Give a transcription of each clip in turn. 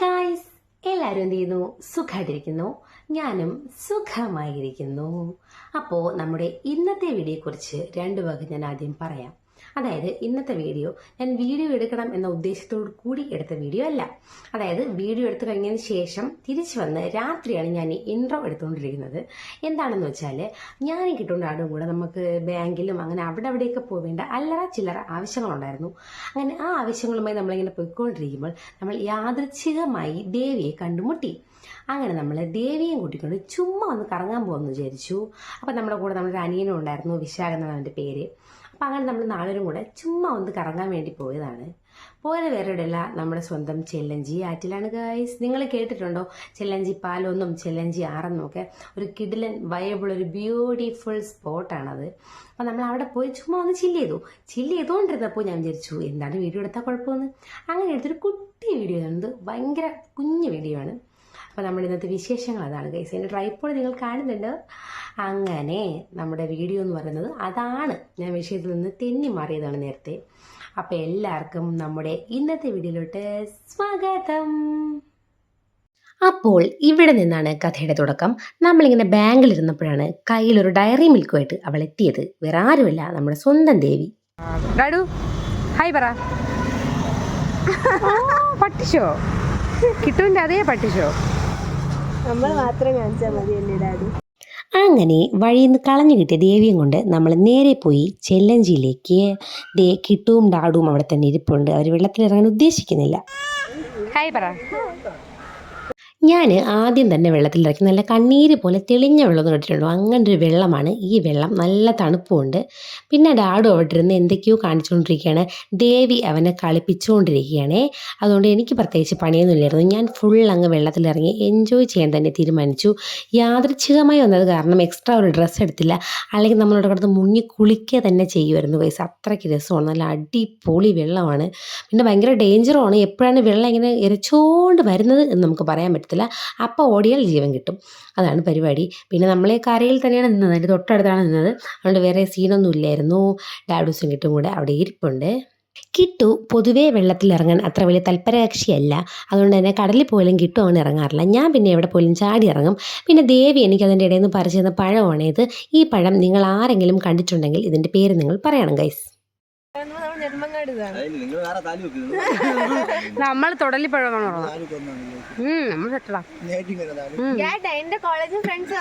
Guys, എല്ലാവരും എന്ത് ചെയ്യുന്നു? സുഖമായിട്ടിരിക്കുന്നു. ഞാനും സുഖമായിരിക്കുന്നു. അപ്പോൾ നമ്മുടെ ഇന്നത്തെ വീഡിയോയെക്കുറിച്ച് രണ്ട് വാക്ക് ഞാൻ ആദ്യം പറയാം. അതായത് ഇന്നത്തെ വീഡിയോ ഞാൻ വീഡിയോ എടുക്കണം എന്ന ഉദ്ദേശത്തോടു കൂടി എടുത്ത വീഡിയോ അല്ല. അതായത് വീഡിയോ എടുത്തു കഴിഞ്ഞതിന് ശേഷം തിരിച്ചു വന്ന് രാത്രിയാണ് ഞാൻ ഈ ഇൻട്രോ എടുത്തുകൊണ്ടിരിക്കുന്നത്. എന്താണെന്ന് വെച്ചാൽ ഞാൻ കിട്ടുന്ന ആടും കൂടെ നമുക്ക് ബാങ്കിലും അങ്ങനെ അവിടെയൊക്കെ പോവേണ്ട അല്ലറ ചില്ലറ ആവശ്യങ്ങളുണ്ടായിരുന്നു. അങ്ങനെ ആ ആവശ്യങ്ങളുമായി നമ്മളിങ്ങനെ പോയിക്കൊണ്ടിരിക്കുമ്പോൾ നമ്മൾ യാദൃച്ഛികമായി ദേവിയെ കണ്ടുമുട്ടി. അങ്ങനെ നമ്മൾ ദേവിയും കൂട്ടിക്കൊണ്ട് ചുമ്മാ ഒന്ന് കറങ്ങാൻ പോകുമെന്ന് വിചാരിച്ചു. അപ്പം നമ്മുടെ കൂടെ നമ്മുടെ അനിയനും ഉണ്ടായിരുന്നു, വിശാഖ് എന്നാണ് അവൻ്റെ പേര്. അപ്പം അങ്ങനെ നമ്മൾ നാളൊരും കൂടെ ചുമ്മാ ഒന്ന് കറങ്ങാൻ വേണ്ടി പോയതാണ്. പോയത് വേറെ ഇടയില്ല, നമ്മുടെ സ്വന്തം ചെല്ലഞ്ചി ആറ്റിലാണ് ഗായ്സ്. നിങ്ങൾ കേട്ടിട്ടുണ്ടോ ചെല്ലഞ്ചി പാലൊന്നും ചെല്ലഞ്ചി ആറെന്നും ഒക്കെ? ഒരു കിടിലൻ വയബിൾ ഒരു ബ്യൂട്ടിഫുൾ സ്പോട്ടാണത്. അപ്പം നമ്മൾ അവിടെ പോയി ചുമ്മാ ഒന്ന് ചില്ല് ചെയ്തുകൊണ്ടിരുന്നപ്പോൾ ഞാൻ വിചാരിച്ചു എന്താണ് വീഡിയോ എടുത്താൽ കുഴപ്പമൊന്ന്. അങ്ങനെ എടുത്തൊരു കുട്ടി വീഡിയോ ആണ്, ഭയങ്കര കുഞ്ഞു വീഡിയോ ആണ്. അപ്പോൾ നമ്മുടെ ഇന്നത്തെ വിശേഷങ്ങൾ അതാണ് ഗൈസ്. എൻ്റെ ട്രൈപ്പോഡ് നിങ്ങൾ കാണുന്നുണ്ട്. അങ്ങനെ നമ്മുടെ വീഡിയോ എന്ന് പറയുന്നത് അതാണ്. ഞാൻ വിഷയത്തിൽ നിന്ന് തെന്നി മാറിയതാണ് നേരത്തെ. അപ്പോൾ എല്ലാവർക്കും നമ്മുടെ ഇന്നത്തെ വീഡിയോയിലോട്ട് സ്വാഗതം. അപ്പോൾ ഇവിടെ നിന്നാണ് കഥയുടെ തുടക്കം. നമ്മളിങ്ങനെ ബാങ്കിലിരുന്നപ്പോഴാണ് കയ്യിലൊരു ഡയറി മിൽക്കുമായിട്ട് അവൾ എത്തിയത്. വേറെ ആരുമല്ല, നമ്മുടെ സ്വന്തം ദേവി. ഹായ് പറ. പട്ടിഷോ കിട്ടുവിൻ്റെ അതേ പട്ടിഷോ നമ്മൾ മാത്രം കാണിച്ചാൽ മതി അല്ലേ ഡാഡി. അങ്ങനെ വഴിയിൽ നിന്ന് കളഞ്ഞു കിട്ടിയ ദേവിയും കൊണ്ട് നമ്മൾ നേരെ പോയി ചെല്ലഞ്ചിയിലേക്ക്. കിട്ടുവും ഡാഡുവും അവിടെ തന്നെ ഇരിപ്പുണ്ട്. അവർ വെള്ളത്തിലിറങ്ങാൻ ഉദ്ദേശിക്കുന്നില്ല. ഹായ് പറ. ഞാൻ ആദ്യം തന്നെ വെള്ളത്തിലിറക്കി നല്ല കണ്ണീര് പോലെ തെളിഞ്ഞ വെള്ളം കണ്ടിട്ടുണ്ടോ? അങ്ങനെ ഒരു വെള്ളമാണ് ഈ വെള്ളം. നല്ല തണുപ്പുമുണ്ട്. പിന്നെ ഡാഡു അവിടെ ഇരുന്ന് എന്തൊക്കെയോ കാണിച്ചുകൊണ്ടിരിക്കുകയാണ്. ദേവി അവനെ കളിപ്പിച്ചുകൊണ്ടിരിക്കുകയാണ്. അതുകൊണ്ട് എനിക്ക് പ്രത്യേകിച്ച് പണിയൊന്നുമില്ലായിരുന്നു. ഞാൻ ഫുൾ അങ്ങ് വെള്ളത്തിലിറങ്ങി എൻജോയ് ചെയ്യാൻ തന്നെ തീരുമാനിച്ചു. യാദൃച്ഛികമായി വന്നത് കാരണം എക്സ്ട്രാ ഒരു ഡ്രസ്സ് എടുത്തില്ല. അല്ലെങ്കിൽ നമ്മളോട് കിടന്ന് മുങ്ങി കുളിക്കുക തന്നെ ചെയ്യുമായിരുന്നു വയസ്സ്. അത്രയ്ക്ക് രസമാണ്, നല്ല അടിപൊളി വെള്ളമാണ്. പിന്നെ ഭയങ്കര ഡേഞ്ചറുമാണ്. എപ്പോഴാണ് വെള്ളം ഇങ്ങനെ ഇരച്ചുകൊണ്ട് വരുന്നത് എന്ന് നമുക്ക് പറയാൻ പറ്റില്ല. അപ്പോൾ ഓടിയാൽ ജീവൻ കിട്ടും, അതാണ് പരിപാടി. പിന്നെ നമ്മളെ കരയിൽ തന്നെയാണ് നിന്നത്, അതിൻ്റെ തൊട്ടടുത്താണ് നിന്നത്. അതുകൊണ്ട് വേറെ സീനൊന്നും ഇല്ലായിരുന്നു. ഡാഡൂസും കിട്ടും കൂടെ അവിടെ ഇരിപ്പുണ്ട്. കിട്ടു പൊതുവേ വെള്ളത്തിലിറങ്ങാൻ അത്ര വലിയ തൽപരകക്ഷിയല്ല. അതുകൊണ്ട് തന്നെ കടലിൽ പോയാലും കിട്ടു അങ്ങനെ ഇറങ്ങാറില്ല. ഞാൻ പിന്നെ എവിടെ പോലും ചാടി ഇറങ്ങും. പിന്നെ ദേവി എനിക്ക് അതിൻ്റെ ഇടയിൽ നിന്ന് പറിച്ചു തന്ന പഴമാണ് ഇത്. ഈ പഴം നിങ്ങൾ ആരെങ്കിലും കണ്ടിട്ടുണ്ടെങ്കിൽ ഇതിൻ്റെ പേര് നിങ്ങൾ പറയണം ഗൈസ്. നമ്മൾ തൊടലിപ്പഴമാണ് നമ്മൾ സെറ്റടാ. എന്റെ കോളേജിൽ ഫ്രണ്ട്സ്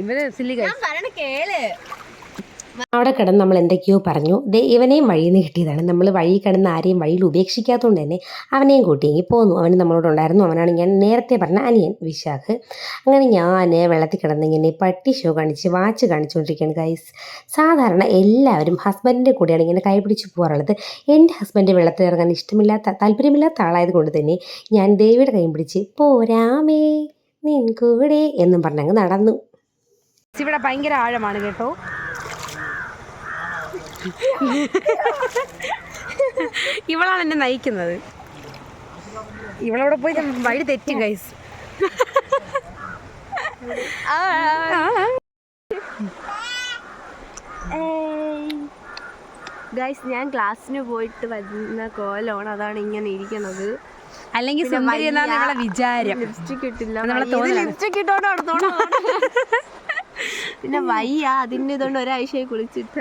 ഇവര് സില്ലി കേള്. അവിടെ കിടന്ന് നമ്മൾ എന്തൊക്കെയോ പറഞ്ഞു. ഇവനെയും വഴിയിൽ നിന്ന് കിട്ടിയതാണ്. നമ്മൾ വഴി കിടന്ന് ആരെയും വഴിയിൽ ഉപേക്ഷിക്കാത്തതുകൊണ്ട് തന്നെ അവനെയും കൂട്ടിയെങ്കിൽ പോന്നു. അവന് നമ്മളോടുണ്ടായിരുന്നു. അവനാണ് ഞാൻ നേരത്തെ പറഞ്ഞ അനിയൻ വിശാഖ്. അങ്ങനെ ഞാൻ വെള്ളത്തിൽ കിടന്നിങ്ങനെ പട്ടി ഷോ കാണിച്ച് വാച്ച് കാണിച്ചുകൊണ്ടിരിക്കുകയാണ് ഗൈസ്. സാധാരണ എല്ലാവരും ഹസ്ബൻഡിൻ്റെ കൂടെയാണ് ഇങ്ങനെ കൈപിടിച്ച് പോകാറുള്ളത്. എൻ്റെ ഹസ്ബൻഡ് വെള്ളത്തിൽ ഇറങ്ങാൻ താല്പര്യമില്ലാത്ത ആളായത് കൊണ്ട് തന്നെ ഞാൻ ദേവിയുടെ കൈ പിടിച്ച് പോരാമേ നിൻ കൂടെ എന്നും പറഞ്ഞങ്ങ് നടന്നു. ഇവിടെ ഭയങ്കര ആഴമാണ് കേട്ടോ. ഇവളാണ് എന്നെ നയിക്കുന്നത്. ഇവളവിടെ പോയി വഴി തെറ്റി ഗൈസ്. ഗൈസ്, ഞാൻ ക്ലാസ്സിന് പോയിട്ട് വരുന്ന കോലമാണ്, അതാണ് ഇങ്ങനെ ഇരിക്കുന്നത്. അല്ലെങ്കിൽ സുന്ദരി എന്നാണ് നമ്മളെ വിചാരം. ലിപ്സ്റ്റിക് ഇട്ടില്ല, ലിപ്സ്റ്റിക് ഇട്ടോണ്ട് നടന്നോളാം. പിന്നെ വയ്യ, അതിൻ്റെ ഇതുകൊണ്ട് ഒരാഴ്ചയായി കുളിച്ചിട്ട്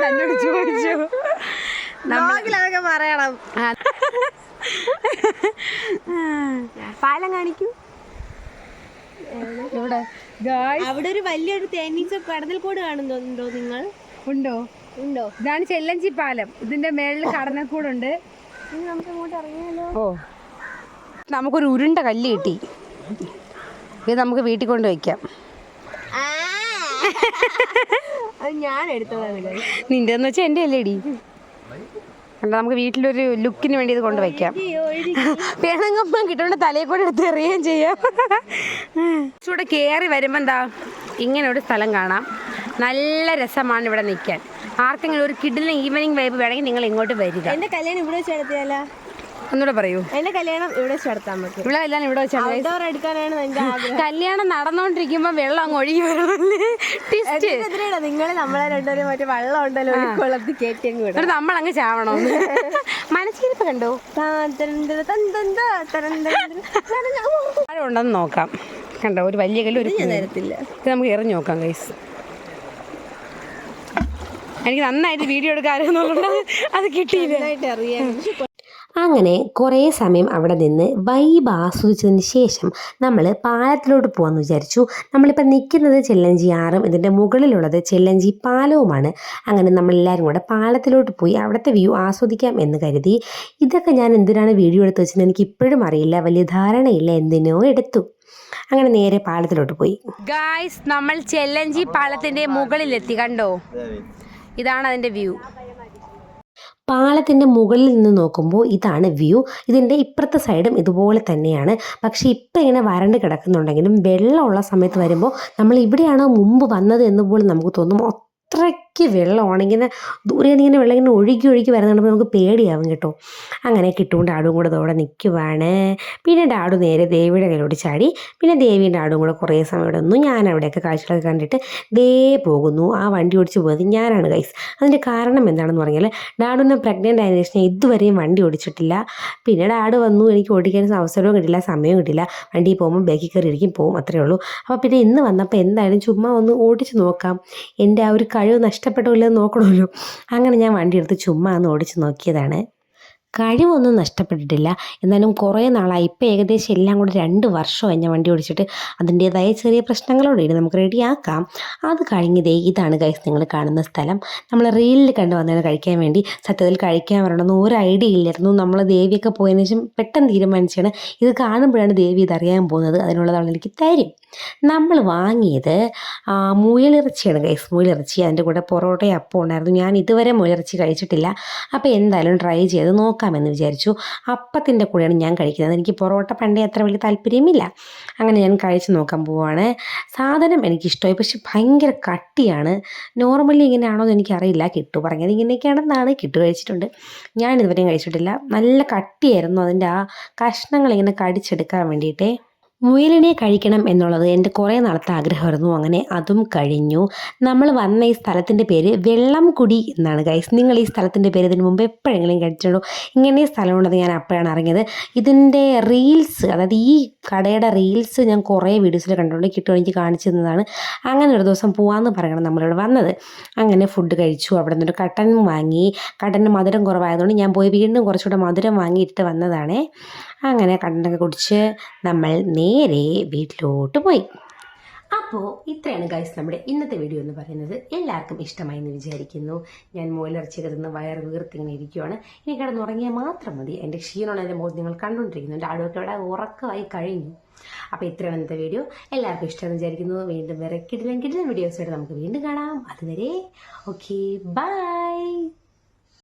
തന്നോട് ചോദിച്ചു നമ്മളൊക്കെ പറയണം. പാലം കാണിക്കൂ. അവിടെ ഒരു വലിയൊരു തേനീച്ച കടന്നൽക്കൂട് കാണുന്നുണ്ടോ നിങ്ങൾ? ഉണ്ടോ? ഇതാണ് ചെല്ലഞ്ചി പാലം. ഇതിന്റെ മേളിൽ കടന്നൽക്കൂടുണ്ട്. നമുക്ക് അങ്ങോട്ട് ഇറങ്ങിയാലോ? ഓ, നമുക്കൊരു ഉരുണ്ട കല്ല് കിട്ടി. ഇത് നമുക്ക് വീട്ടിൽ കൊണ്ട് വയ്ക്കാം. ഞാൻ എടുത്തതാണ്. നിന്റെ എന്ന് വെച്ചാൽ എൻ്റെ അല്ലേടി. അല്ല, നമുക്ക് വീട്ടിലൊരു ലുക്കിന് വേണ്ടി ഇത് കൊണ്ട് വയ്ക്കാം. വേണമെങ്കിൽ കിട്ടുകൊണ്ട് തലയിൽ കൂടെ എടുത്ത് എറിയുകയും ചെയ്യാം. ഇവിടെ കയറി വരുമ്പോൾ എന്താ ഇങ്ങനെ ഒരു സ്ഥലം കാണാം. നല്ല രസമാണ് ഇവിടെ നിൽക്കാൻ. ആർക്കെങ്കിലും ഒരു കിഡിലിന് ഈവനിങ് വൈബ് വേണമെങ്കിൽ നിങ്ങൾ ഇങ്ങോട്ട് വരിക. എൻ്റെ കല്യാണം ഇവിടെ വെച്ച് നടത്തിയാലോ? ഒന്നുകൂടെ പറയൂ. എന്റെ കല്യാണം ഇവിടെ വെച്ച് നടത്താൻ പറ്റും. ഇവിടെ കല്യാണം ഇവിടെ വെച്ചാണ്. ഔട്ട്ഡോർ എടുക്കാനാണ് എന്റെ ആഗ്രഹം. കല്യാണം നടന്നുകൊണ്ടിരിക്കുമ്പോ വെള്ളം അങ്ങ് ഒഴുകി വരണല്ലേ. നിങ്ങൾ നമ്മളെ രണ്ടുപേരും മറ്റേ വെള്ളം ഉണ്ടല്ലോ കുളത്തിൽ കയറ്റി അങ്ങ് വിടും. നമ്മളങ്ങ് ചാവണോ? മനസ്സിലിപ്പോ കണ്ടോ ആഴം ഉണ്ടെന്ന് നോക്കാം. കണ്ടോ ഒരു വലിയ കല്ല് ഒരു തരത്തില്ല. ഇത് നമുക്ക് എറിഞ്ഞു നോക്കാം ഗൈസ്. എനിക്ക് നന്നായിട്ട് വീഡിയോ എടുക്കാറുണ്ട്, അത് കിട്ടിയില്ല. അറിയാം. അങ്ങനെ കുറേ സമയം അവിടെ നിന്ന് വൈബ് ആസ്വദിച്ചതിന് ശേഷം നമ്മൾ പാലത്തിലോട്ട് പോകാമെന്ന് വിചാരിച്ചു. നമ്മളിപ്പോൾ നിൽക്കുന്നത് ചെല്ലഞ്ചി ആറും ഇതിൻ്റെ മുകളിലുള്ളത് ചെല്ലഞ്ചി പാലവുമാണ്. അങ്ങനെ നമ്മളെല്ലാവരും കൂടെ പാലത്തിലോട്ട് പോയി അവിടുത്തെ വ്യൂ ആസ്വദിക്കാം എന്ന് കരുതി. ഇതൊക്കെ ഞാൻ എന്തിനാണ് വീഡിയോ എടുത്ത് വെച്ചെന്ന് എനിക്ക് ഇപ്പോഴും അറിയില്ല, വലിയ ധാരണയില്ല, എന്തിനോ എടുത്തു. അങ്ങനെ നേരെ പാലത്തിലോട്ട് പോയി. ഗായ്സ്, നമ്മൾ ചെല്ലഞ്ചി പാലത്തിൻ്റെ മുകളിലെത്തി. കണ്ടോ, ഇതാണ് അതിൻ്റെ വ്യൂ. പാലത്തിൻ്റെ മുകളിൽ നിന്ന് നോക്കുമ്പോൾ ഇതാണ് വ്യൂ. ഇതിൻ്റെ ഇപ്പുറത്തെ സൈഡും ഇതുപോലെ തന്നെയാണ്. പക്ഷേ ഇപ്പം ഇങ്ങനെ വരണ്ട് കിടക്കുന്നുണ്ടെങ്കിലും വെള്ളമുള്ള സമയത്ത് വരുമ്പോൾ നമ്മൾ ഇവിടെയാണോ മുമ്പ് വന്നത് എന്ന് പോലും നമുക്ക് തോന്നും. അത്രയ്ക്ക് വെള്ളമാണ്. ഇങ്ങനെ ദൂരെ നിന്ന് ഇങ്ങനെ വെള്ളം ഇങ്ങനെ ഒഴുകി വരുന്നുണ്ട്. നമുക്ക് പേടിയാവും കേട്ടോ. അങ്ങനെ കിട്ടും ഡാഡും കൂടെ അതോടെ നിൽക്കുവാണ്. പിന്നെ ഡാഡു നേരെ ദേവിയുടെ കയ്യിലോട്ട് ചാടി. പിന്നെ ദേവിയും ഡാഡും കൂടെ കുറേ സമയം ഇവിടെ നിന്നു. ഞാൻ അവിടെയൊക്കെ കാഴ്ചകളൊക്കെ കണ്ടിട്ട് ദേ പോകുന്നു. ആ വണ്ടി ഓടിച്ച് പോയത് ഞാനാണ് ഗൈസ്. അതിൻ്റെ കാരണം എന്താണെന്ന് പറഞ്ഞാൽ ഡാഡുവിനെ പ്രഗ്നൻ്റ് ആയതിനു ശേഷം ഇതുവരെയും വണ്ടി ഓടിച്ചിട്ടില്ല. പിന്നെ ഡാഡ് വന്നു, എനിക്ക് ഓടിക്കാൻ അവസരവും കിട്ടില്ല, സമയവും കിട്ടില്ല. വണ്ടിയിൽ പോകുമ്പോൾ ബാക്കിൽ കയറി ഇരിക്കും, പോകും, അത്രയേ ഉള്ളൂ. അപ്പോൾ പിന്നെ ഇന്ന് വന്നപ്പോൾ എന്തായാലും ചുമ്മാ ഒന്ന് ഓടിച്ച് നോക്കാം, എൻ്റെ ആ ഒരു കഴിവ് നഷ്ടപ്പെട്ടില്ലെന്ന് നോക്കണമല്ലോ. അങ്ങനെ ഞാൻ വണ്ടി എടുത്ത് ചുമ്മാ ഒന്ന് ഓടിച്ച് നോക്കിയതാണ്. കഴിവൊന്നും നഷ്ടപ്പെട്ടിട്ടില്ല. എന്നാലും കുറേ നാളായി, ഇപ്പോൾ ഏകദേശം എല്ലാം കൂടെ 2 വർഷമായി ഞാൻ വണ്ടി ഓടിച്ചിട്ട്. അതിൻ്റേതായ ചെറിയ പ്രശ്നങ്ങളോടെ നമുക്ക് റെഡിയാക്കാം. അത് കഴിഞ്ഞതേ ഇതാണ് ഗൈസ് നിങ്ങൾ കാണുന്ന സ്ഥലം. നമ്മൾ റീലിൽ കണ്ടു വന്നതിന് കഴിക്കാൻ വേണ്ടി. സത്യത്തിൽ കഴിക്കാൻ വരണമെന്ന് ഒരു ഐഡിയ ഇല്ലായിരുന്നു. നമ്മൾ ദേവിയൊക്കെ പോയതിനു ശേഷം പെട്ടെന്ന് തീരുമാനിച്ചാണ്. ഇത് കാണുമ്പോഴാണ് ദേവി ഇതറിയാൻ പോകുന്നത്. അതിനുള്ളതാണ് എനിക്ക് തരും. നമ്മൾ വാങ്ങിയത് മുയലിറച്ചിയാണ് ഗൈസ്. മുയലിറച്ചി, അതിൻ്റെ കൂടെ പൊറോട്ടയും അപ്പം ഉണ്ടായിരുന്നു. ഞാൻ ഇതുവരെ മുയലിറച്ചി കഴിച്ചിട്ടില്ല. അപ്പോൾ എന്തായാലും ട്രൈ ചെയ്ത് നോക്കാമെന്ന് വിചാരിച്ചു. അപ്പത്തിൻ്റെ കൂടെയാണ് ഞാൻ കഴിക്കുന്നത്. എനിക്ക് പൊറോട്ട പണ്ടേ അത്ര വലിയ താല്പര്യമില്ല. അങ്ങനെ ഞാൻ കഴിച്ച് നോക്കാൻ പോവുകയാണ്. സാധനം എനിക്കിഷ്ടമായി, പക്ഷെ ഭയങ്കര കട്ടിയാണ്. നോർമലി ഇങ്ങനെയാണോ എന്ന് എനിക്കറിയില്ല. കിട്ടു പറഞ്ഞത് ഇങ്ങനെയൊക്കെയാണെന്നാണ്. കിട്ടു കഴിച്ചിട്ടുണ്ട്, ഞാൻ ഇതുവരെയും കഴിച്ചിട്ടില്ല. നല്ല കട്ടിയായിരുന്നു. അതിൻ്റെ ആ കഷ്ണങ്ങൾ ഇങ്ങനെ കടിച്ചെടുക്കാൻ വേണ്ടിയിട്ടേ. മുയലിനെ കഴിക്കണം എന്നുള്ളത് എൻ്റെ കുറേ നാളത്തെ ആഗ്രഹമായിരുന്നു. അങ്ങനെ അതും കഴിഞ്ഞു. നമ്മൾ വന്ന ഈ സ്ഥലത്തിൻ്റെ പേര് വെള്ളംകുടി എന്നാണ് ഗൈസ്. നിങ്ങൾ ഈ സ്ഥലത്തിൻ്റെ പേര് ഇതിന് മുമ്പ് എപ്പോഴെങ്കിലും കഴിച്ചിട്ടുണ്ടോ? ഇങ്ങനെ സ്ഥലമുണ്ടെന്ന് ഞാൻ അപ്പോഴാണ് അറിഞ്ഞത്. ഇതിൻ്റെ റീൽസ്, അതായത് ഈ കടയുടെ റീൽസ് ഞാൻ കുറേ വീഡിയോസിൽ കണ്ടിട്ടുണ്ട്. കിട്ടും എനിക്ക് കാണിച്ചു തന്നതാണ്. അങ്ങനെ ഒരു ദിവസം പോകാമെന്ന് പറയണം നമ്മളിവിടെ വന്നത്. അങ്ങനെ ഫുഡ് കഴിച്ചു. അവിടെ നിന്നൊരു കട്ടൻ വാങ്ങി. കട്ടന് മധുരം കുറവായതുകൊണ്ട് ഞാൻ പോയി വീണ്ടും കുറച്ചുകൂടെ മധുരം വാങ്ങിയിട്ട് വന്നതാണ്. അങ്ങനെ കട്ടനൊക്കെ കുടിച്ച് നമ്മൾ നേരെ വീട്ടിലോട്ട് പോയി. അപ്പോൾ ഇത്രയാണ് ഗൈസ് നമ്മുടെ ഇന്നത്തെ വീഡിയോ എന്ന് പറയുന്നത്. എല്ലാവർക്കും ഇഷ്ടമായി എന്ന് വിചാരിക്കുന്നു. ഞാൻ മുയലിറച്ചിയൊക്കെ തിന്ന് വയറ് വീർത്തിങ്ങനെ ഇരിക്കുവാണ്. ഇനി കിടന്നുറങ്ങിയാൽ മാത്രം മതി. എൻ്റെ ക്ഷീണമാണ് എൻ്റെ മുഖത്ത് നിങ്ങൾ കണ്ടുകൊണ്ടിരിക്കുന്നുണ്ട്. ആടുമൊക്കെ ഇവിടെ ഉറക്കമായി കഴിഞ്ഞു. അപ്പോൾ ഇത്രയാണ് ഇന്നത്തെ വീഡിയോ. എല്ലാവർക്കും ഇഷ്ടമെന്ന് വിചാരിക്കുന്നു. വീണ്ടും വേറെ കിടിലൻ വീഡിയോസായിട്ട് നമുക്ക് വീണ്ടും കാണാം. അതുവരെ ഓക്കെ, ബൈ.